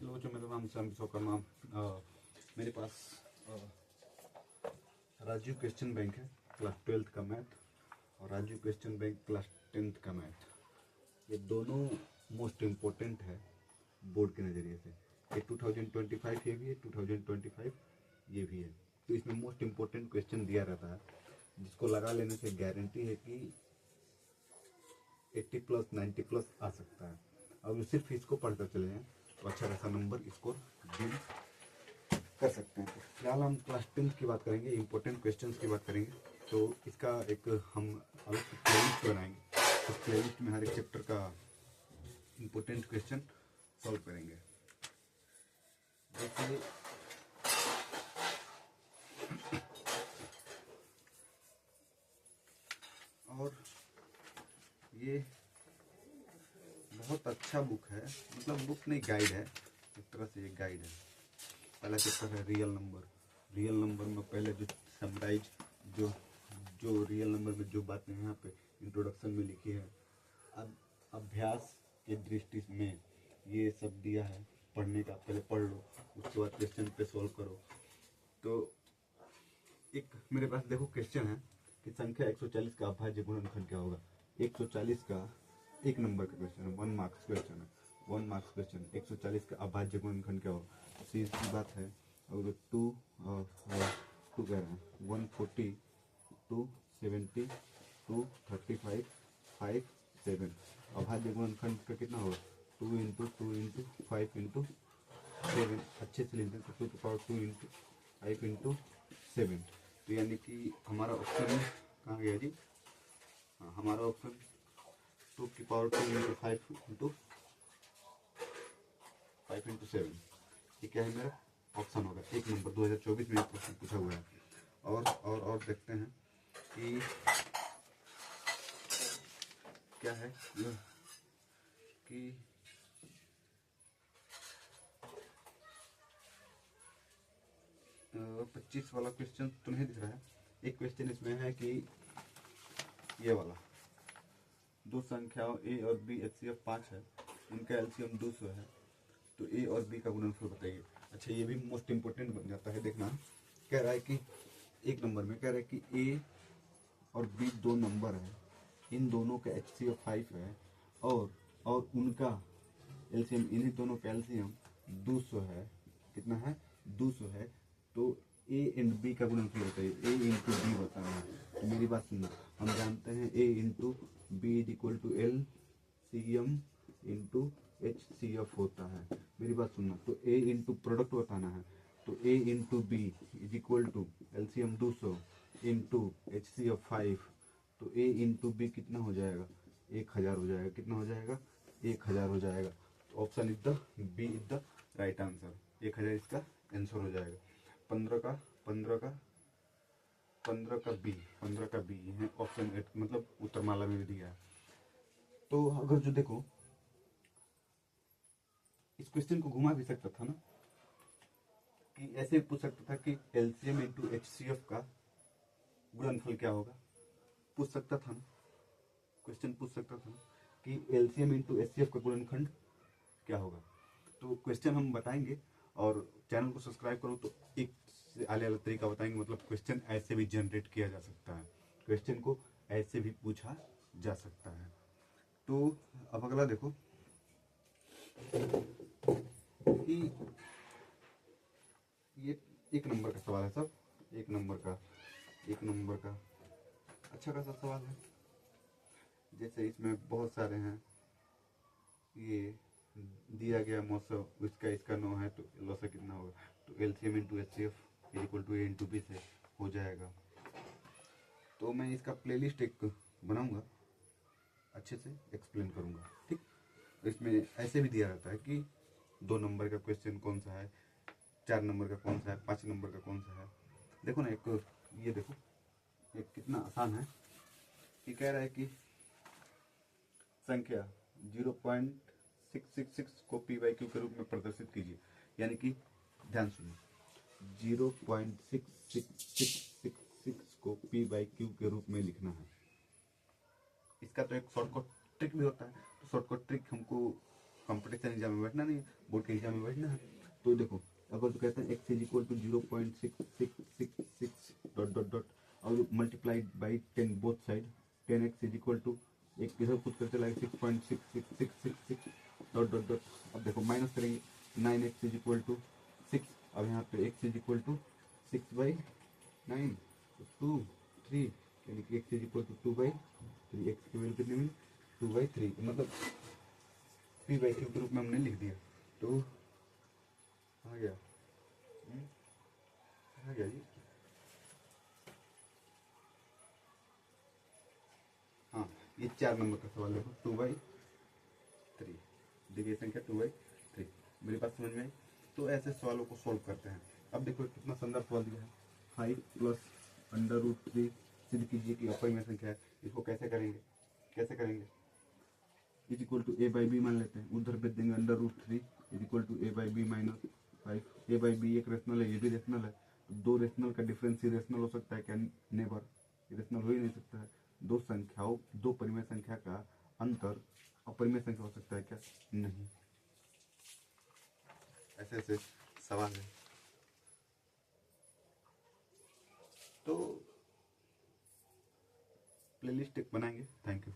Hello जो मेरा नाम श्याम विश्वकर्मा। मेरे पास राजीव क्वेश्चन बैंक है क्लास 12th का मैथ और Rajiv question bank class 10th का मैथ। ये दोनों मोस्ट इम्पोर्टेंट है बोर्ड के नज़रिए से। ये 2025 ये भी है, 2025 ये भी है। तो इसमें मोस्ट इम्पोर्टेंट क्वेश्चन दिया रहता है जिसको लगा लेने से गारंटी है कि 80 प्लस 90 प्लस आ सकता है। अब सिर्फ इसको पढ़कर चले जाएं तो अच्छा खासा नंबर स्कोर गेन कर सकते हैं। फिलहाल हम क्लास 10th की बात करेंगे, इंपॉर्टेंट क्वेश्चंस की बात करेंगे। तो इसका एक हम अलग प्लेलिस्ट बनाएंगे। उस प्लेलिस्ट में हर एक चैप्टर का इंपॉर्टेंट क्वेश्चन सॉल्व करेंगे। देखिए और ये बहुत अच्छा बुक है, मतलब बुक नहीं गाइड है, एक तरह से ये गाइड है। पहला चैप्टर है रियल नंबर। रियल नंबर में पहले जो समराइज जो रियल नंबर में जो बातें यहाँ पे इंट्रोडक्शन में लिखी है, अब अभ्यास के दृष्टि में ये सब दिया है। पढ़ने का पहले पढ़ लो, उसके बाद क्वेश्चन पे सॉल्व करो। तो एक मेरे पास देखो क्वेश्चन है कि संख्या 140 का अभाज्य गुणनखंड क्या होगा। 140 का एक नंबर का क्वेश्चन है, 1 मार्क्स क्वेश्चन है, 1 मार्क्स क्वेश्चन। 140 का अभाज्य गुणनखंड क्या होगा। सीधी बात है। और 2 कह रहे हैं 140 270 235 5 7। अभाज्य गुणनखंड का कितना होगा 2 इंटू 2 इंटू 5 इंटू 7। अच्छे से लिखते हैं तो 2 की पावर 2 इंटू 5 इंटू 7। तो यानी कि हमारा ऑप्शन कहाँ गया जी। हाँ, हमारा ऑप्शन 2 की पावर 2 इंटू 5 इंटू 7। ये क्या है मेरा ऑप्शन होगा। एक नंबर 2024 में प्रश्न पूछा हुआ है। और देखते हैं कि क्या है कि 25 वाला क्वेश्चन तो नहीं दिख रहा है। एक क्वेश्चन इसमें है कि ये वाला दो संख्याओं a और b HCF 5 है, इनका एलसीएम 200 है, तो a और b का गुणनफल बताइए। अच्छा, ये भी मोस्ट इम्पोर्टेंट बन जाता है। देखना कह रहा है कि एक नंबर में कह रहा है कि a और b दो नंबर है, इन दोनों का HCF 5 है और उनका एलसीएम, इन्हीं दोनों का एलसीएम 200 है। कितना है 200 है। तो a एंड b का गुणनफल बताइए। a इंटू बी बताना है। तो मेरी बात सुनना, हम जानते हैं a into B is equal to LCM into HCF होता है। मेरी बात सुनना, तो a इंटू प्रोडक्ट बताना है। तो a into B is equal to LCM 200 into HCF 5। तो a इंटू बी कितना हो जाएगा 1000 हो जाएगा। कितना हो जाएगा 1000 हो जाएगा। तो option is the B is the right answer. 1000 इसका आंसर हो जाएगा। 15 का बी है ऑप्शन 8, मतलब उत्तरमाला में भी दिया है। तो अगर जो देखो इस क्वेश्चन को घुमा भी सकता था ना, कि ऐसे पूछ सकता था कि एलसीएम इंटू HCF का गुणनफल क्या होगा। पूछ सकता था ना, क्वेश्चन पूछ सकता था कि एलसीएम इंटू HCF का गुणनखंड क्या होगा। तो क्वेश्चन हम बताएंगे और चैनल को सब्सक्राइब करो तो एक से आगे अलग तरीका बताएंगे। मतलब क्वेश्चन ऐसे भी जनरेट किया जा सकता है, क्वेश्चन को ऐसे भी पूछा जा सकता है। तो अब अगला देखो कि ये एक नंबर का सवाल है सब। एक नंबर का अच्छा खासा सवाल है। जैसे इसमें बहुत सारे हैं। ये दिया गया मौसम इसका 9 है, तो लॉसा कितना होगा। तो LCM into HCF equal to a into B से हो जाएगा। तो मैं इसका प्लेलिस्ट एक बनाऊंगा, अच्छे से एक्सप्लेन करूंगा, ठीक। तो इसमें ऐसे भी दिया रहता है कि 2 नंबर का क्वेश्चन कौन सा है, 4 नंबर का कौन सा है, 5 नंबर का कौन सा है। देखो ना, एक ये देखो एक कितना आसान है कि कह रहा है कि संख्या 0.666 को p/q के रूप में प्रदर्शित कीजिए। यानी कि ध्यान सुनिए, 0.66666 को p/q के रूप में लिखना है। इसका तो एक शॉर्टकट ट्रिक भी होता है। तो शॉर्टकट ट्रिक हमको कंपटीशन एग्जाम में बैठना नहीं है, बोर्ड के एग्जाम में बैठना है। तो देखो अगर तो कहते हैं x is equal to 0.6666 dot dot dot और multiplied by 10 both side, 10x is equal to एक इधर कुछ करते लाइक 6.66666 डॉट डॉट डॉट। अब देखो माइनस करेंगे 9x इज इक्वल टू 6, अब यहाँ पे x इज इक्वल टू 6/9 2 3 यानी कि x is equal to 2/3, x की वैल्यू कितनी मिली 2/3, मतलब p/q के रूप में हमने लिख दिया। तो आ गया आ गया जी। हाँ ये 4 नंबर का सवाल देखो 2/3, देखिए संख्या 2/3 मेरे पास समझ में आई। तो ऐसे सवालों को सॉल्व करते हैं। अब देखो कितना सुंदर सवाल दिया है, 5 + √3 सिद्ध कीजिए कि अपरिमेय संख्या है। इसको कैसे करेंगे इज इक्वल टू a/b मान लेते हैं, उधर भेज देंगे √3 is equal to a/b - 5। a/b एक रेशनल है, ये भी रेशनल है, तो दो रेशनल का डिफरेंस इरेशनल हो सकता है क्या? नेवर, इरेशनल हो ही नहीं सकता है। दो संख्याओं, दो परिमेय संख्या का अंतर अपरिमेय संख्या हो सकता है क्या? नहीं। ऐसे ऐसे सवाल है। तो प्लेलिस्ट एक बनाएंगे। Thank you.